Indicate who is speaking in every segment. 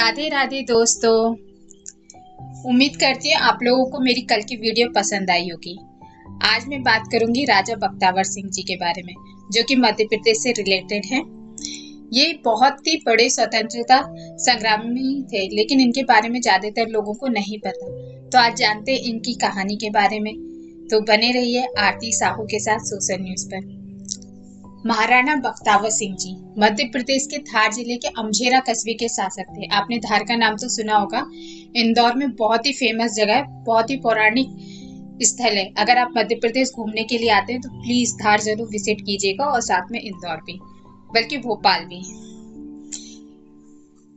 Speaker 1: राधे राधे दोस्तों। उम्मीद करती हूँ आप लोगों को मेरी कल की वीडियो पसंद आई होगी। आज मैं बात करूंगी राजा बख्तावर सिंह जी के बारे में, जो कि मध्य प्रदेश से रिलेटेड हैं। ये बहुत ही बड़े स्वतंत्रता संग्रामी थे, लेकिन इनके बारे में ज्यादातर लोगों को नहीं पता। तो आज जानते हैं इनकी कहानी के बारे में। तो बने रहिए आरती साहू के साथ सोशल न्यूज पर। महाराणा बख्तावर सिंह जी मध्य प्रदेश के धार जिले के अमझेरा कस्बे के शासक थे। आपने धार का नाम तो सुना होगा। इंदौर में बहुत ही फेमस जगह है, बहुत ही पौराणिक स्थल है। अगर आप मध्य प्रदेश घूमने के लिए आते हैं तो प्लीज धार जरूर विजिट कीजिएगा, और साथ में इंदौर भी, बल्कि भोपाल भी।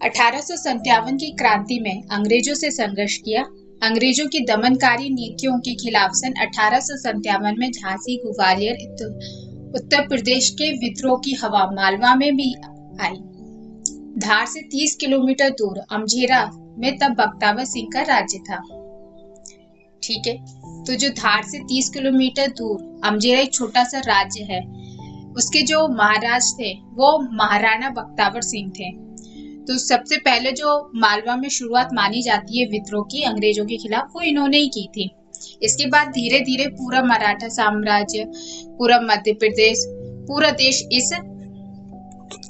Speaker 1: 1857 की क्रांति में अंग्रेजों से संघर्ष किया। अंग्रेजों की दमनकारी नीतियों के खिलाफ सन 1857 में झांसी, ग्वालियर, उत्तर प्रदेश के विद्रोह की हवा मालवा में भी आई। धार से 30 किलोमीटर दूर अमझेरा में तब बख्तावर सिंह का राज्य था। ठीक है, तो जो धार से 30 किलोमीटर दूर अमझेरा एक छोटा सा राज्य है, उसके जो महाराज थे वो महाराणा बख्तावर सिंह थे। तो सबसे पहले जो मालवा में शुरुआत मानी जाती है विद्रोह की अंग्रेजों के खिलाफ, वो इन्होंने ही की थी। इसके बाद धीरे धीरे पूरा मराठा साम्राज्य, पूरा मध्य प्रदेश, पूरा देश इस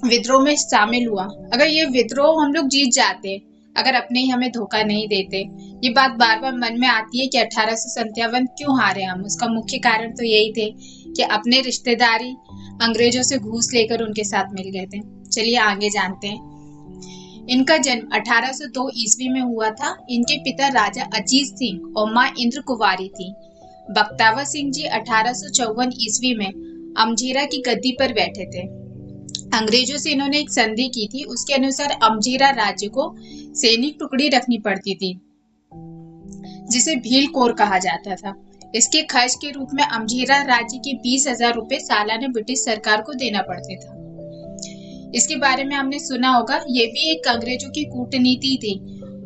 Speaker 1: विद्रोह में शामिल हुआ। अगर ये विद्रोह हम लोग जीत जाते, अगर अपने ही हमें धोखा नहीं देते, ये बात बार बार मन में आती है कि 1857 क्यों हारे हम। उसका मुख्य कारण तो यही थे कि अपने रिश्तेदारी अंग्रेजों से घूस लेकर उनके साथ मिल गए थे। चलिए आगे जानते हैं। इनका जन्म 1802 ईस्वी में हुआ था। इनके पिता राजा अजीत सिंह और मां इंद्र कुंवारी थी। बख्तावर सिंह जी 1854 ईस्वी में अमझेरा की गद्दी पर बैठे थे। अंग्रेजों से इन्होंने एक संधि की थी। उसके अनुसार अमझेरा राज्य को सैनिक टुकड़ी रखनी पड़ती थी, जिसे भील कोर कहा जाता था। इसके खर्च के रूप में अमझेरा राज्य के 20,000 रुपए सालाना ब्रिटिश सरकार को देना पड़ते था। इसके बारे में हमने सुना होगा। ये भी एक अंग्रेजों की कूटनीति थी।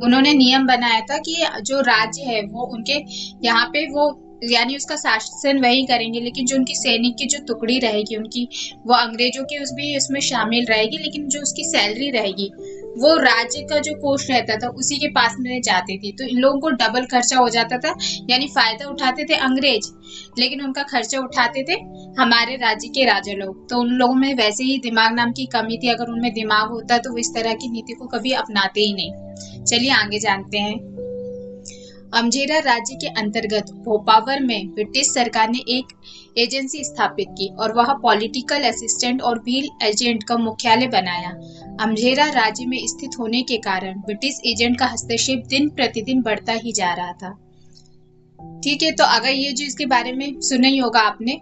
Speaker 1: उन्होंने नियम बनाया था कि जो राज्य है वो उनके यहाँ पे वो यानी उसका शासन वही करेंगे, लेकिन जो उनकी सैनिक की जो टुकड़ी रहेगी उनकी, वो अंग्रेजों की उसमें शामिल रहेगी, लेकिन जो उसकी सैलरी रहेगी वो राज्य का जो कोष रहता था उसी के पास में जाती थी। तो इन लोगों को डबल खर्चा हो जाता था, यानी फायदा उठाते थे अंग्रेज, लेकिन उनका खर्चा उठाते थे हमारे राज्य के राजा लोग। तो उन लोगों में वैसे ही दिमाग नाम की कमी थी। अगर उनमें दिमाग होता तो वो इस तरह की नीति को कभी अपनाते ही नहीं। चलिए आगे जानते हैं। अमझेरा राज्य के अंतर्गत भोपावर में ब्रिटिश सरकार ने एक एजेंसी स्थापित की और वहां पॉलिटिकल असिस्टेंट और व्हील एजेंट का मुख्यालय बनाया। अमझेरा राज्य में स्थित होने के कारण ब्रिटिश एजेंट का हस्तक्षेप दिन प्रतिदिन बढ़ता ही जा रहा था। ठीक है, तो अगर ये जो इसके बारे में सुना ही होगा आपने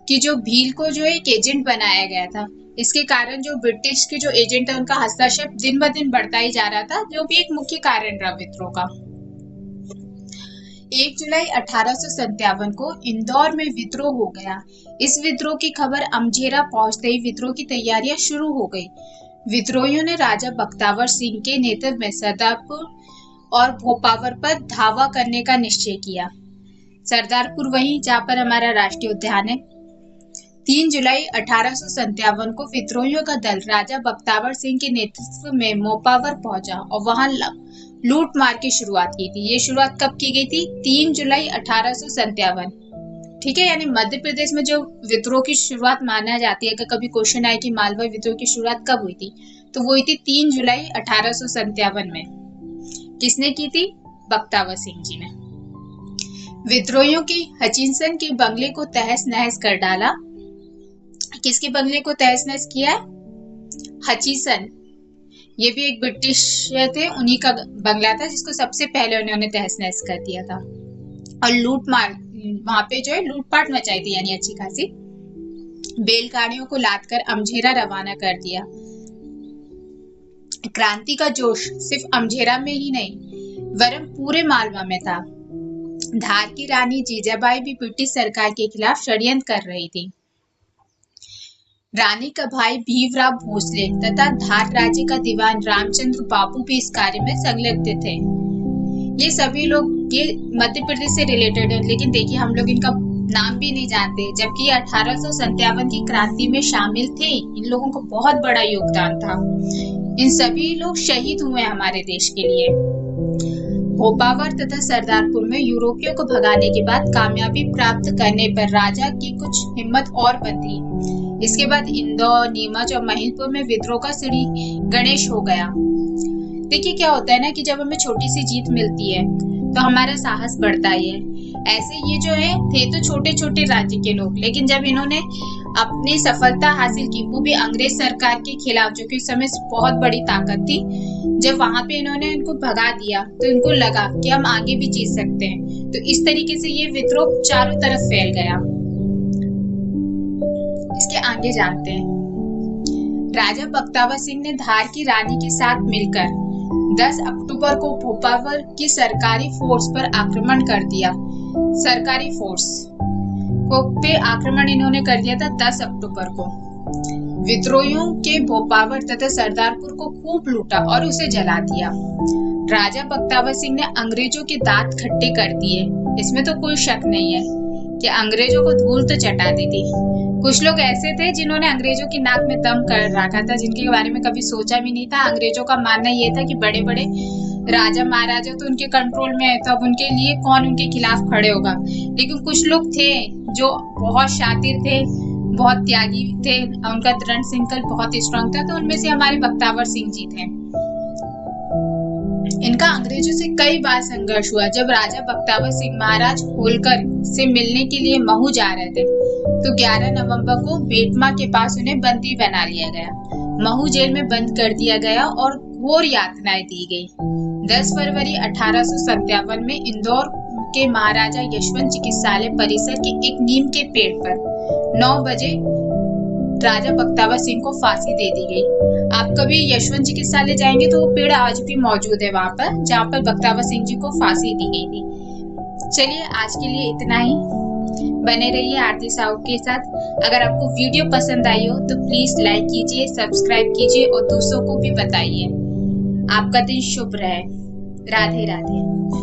Speaker 1: कि जो भील को जो एक एजेंट बनाया गया था, इसके कारण जो ब्रिटिश के जो एजेंट है उनका हस्तक्षेप दिन ब दिन बढ़ता ही जा रहा था, जो भी एक मुख्य कारण रहा विद्रोह का। 1 जुलाई 1857 को इंदौर में विद्रोह हो गया। इस विद्रोह की खबर अमझेरा पहुंचते ही विद्रोह की तैयारियां शुरू हो गई। विद्रोहियों ने राजा बख्तावर सिंह के नेतृत्व में सरदारपुर और भोपावर पर धावा करने का निश्चय किया। सरदारपुर वहीं जहाँ पर हमारा राष्ट्रीय उद्यान है। 3 जुलाई 1857 को विद्रोहियों का दल राजा बख्तावर सिंह के नेतृत्व में मोपावर पहुंचा और वहां लूट मार की शुरुआत की थी। ये शुरुआत कब की गई थी? 3 जुलाई 1857। ठीक है, यानी मध्य प्रदेश में जो विद्रोह की शुरुआत माना जाती है, अगर कभी क्वेश्चन आए कि मालवा विद्रोह की शुरुआत कब हुई थी, तो वो हुई थी 3 जुलाई 1857 में। किसने की थी? बख्तावर सिंह जी ने। विद्रोहियों की हचिंसन के बंगले को तहस नहस कर डाला। किसके बंगले को तहस नहस किया? हचिंसन, ये भी एक ब्रिटिश थे, उन्हीं का बंगला था जिसको सबसे पहले उन्होंने तहस नहस कर दिया था। और लूट मार वहां पे जो है लूटपाट मचाई थी, यानी अच्छी खासी। बैलगाड़ियों को लादकर अमझेरा रवाना कर दिया। क्रांति का जोश सिर्फ अमझेरा में ही नहीं वरन पूरे मालवा में था। धार की रानी जीजाबाई भी ब्रिटिश सरकार के खिलाफ षड्यंत्र कर रही थी। रानी का भाई भीमराव भोसले तथा धार राज्य का दीवान रामचंद्र बाबू भी इस कार्य में संलग्न थे। ये सभी लोग ये मध्य प्रदेश से रिलेटेड है, लेकिन देखिए हम लोग इनका नाम भी नहीं जानते, जबकि 1857 की क्रांति में शामिल थे। इन लोगों को बहुत बड़ा योगदान था। इन सभी लोग शहीद हुए हमारे देश के लिए। भोपावर तथा सरदारपुर में यूरोपियों को भगाने के बाद कामयाबी प्राप्त करने पर राजा की कुछ हिम्मत और बंधी। इसके बाद इंदौर, नीमच और महिदपुर में विद्रोह का श्री गणेश हो गया। देखिए क्या होता है ना कि जब हमें छोटी सी जीत मिलती है तो हमारा साहस बढ़ता ही है। ऐसे ये जो है थे तो छोटे छोटे राज्य के लोग, लेकिन जब इन्होंने अपनी सफलता हासिल की, वो भी अंग्रेज सरकार के खिलाफ, जो कि उस समय बहुत बड़ी ताकत थी, जब वहां पे इन्होंने इनको भगा दिया तो इनको लगा कि हम आगे भी जीत सकते हैं। तो इस तरीके से ये विद्रोह चारों तरफ फैल गया। इसके आगे जानते हैं। राजा बख्तावर सिंह ने धार की रानी के साथ मिलकर 10 अक्टूबर को भोपावर की सरकारी फोर्स पर आक्रमण कर दिया। सरकारी फोर्स को पे आक्रमण इन्होंने कर दिया था 10 अक्टूबर को। विद्रोहियों के भोपावर तथा सरदारपुर को खूब लूटा और उसे जला दिया। राजा बख्तावर सिंह ने अंग्रेजों के दांत खट्टे कर दिए। इसमें तो कोई शक नहीं है कि अंग्रेजों को धूल तो चटा दी थी। कुछ लोग ऐसे थे जिन्होंने अंग्रेजों की नाक में दम कर रखा था, जिनके बारे में कभी सोचा भी नहीं था। अंग्रेजों का मानना ये था कि बड़े बड़े राजा महाराजा तो उनके कंट्रोल में है, तो अब उनके लिए कौन उनके खिलाफ खड़े होगा। लेकिन कुछ लोग थे जो बहुत शातिर थे, बहुत त्यागी थे, उनका दृढ़ संकल्प बहुत स्ट्रांग था। तो उनमें से हमारे बख्तावर सिंह जी थे। इनका अंग्रेजों से कई बार संघर्ष हुआ। जब राजा बख्तावर सिंह महाराज होलकर से मिलने के लिए महू जा रहे थे तो 11 नवंबर को बेटमा के पास उन्हें बंदी बना लिया गया। महू जेल में बंद कर दिया गया और घोर यातनाएं दी गई। 10 फरवरी 1857 में इंदौर के महाराजा यशवंत चिकित्सालय परिसर के एक नीम के पेड़ पर 9 बजे राजा बख्तावर सिंह को फांसी दे दी गई। आप कभी यशवंत चिकित्सालय जाएंगे तो वो पेड़ आज भी मौजूद है वहां पर, जहाँ पर बख्तावर सिंह जी को फांसी दी गई थी। चलिए आज के लिए इतना ही। बने रहिए आरती साहू के साथ। अगर आपको वीडियो पसंद आई हो तो प्लीज लाइक कीजिए, सब्सक्राइब कीजिए और दूसरों को भी बताइए। आपका दिन शुभ रहे। राधे राधे।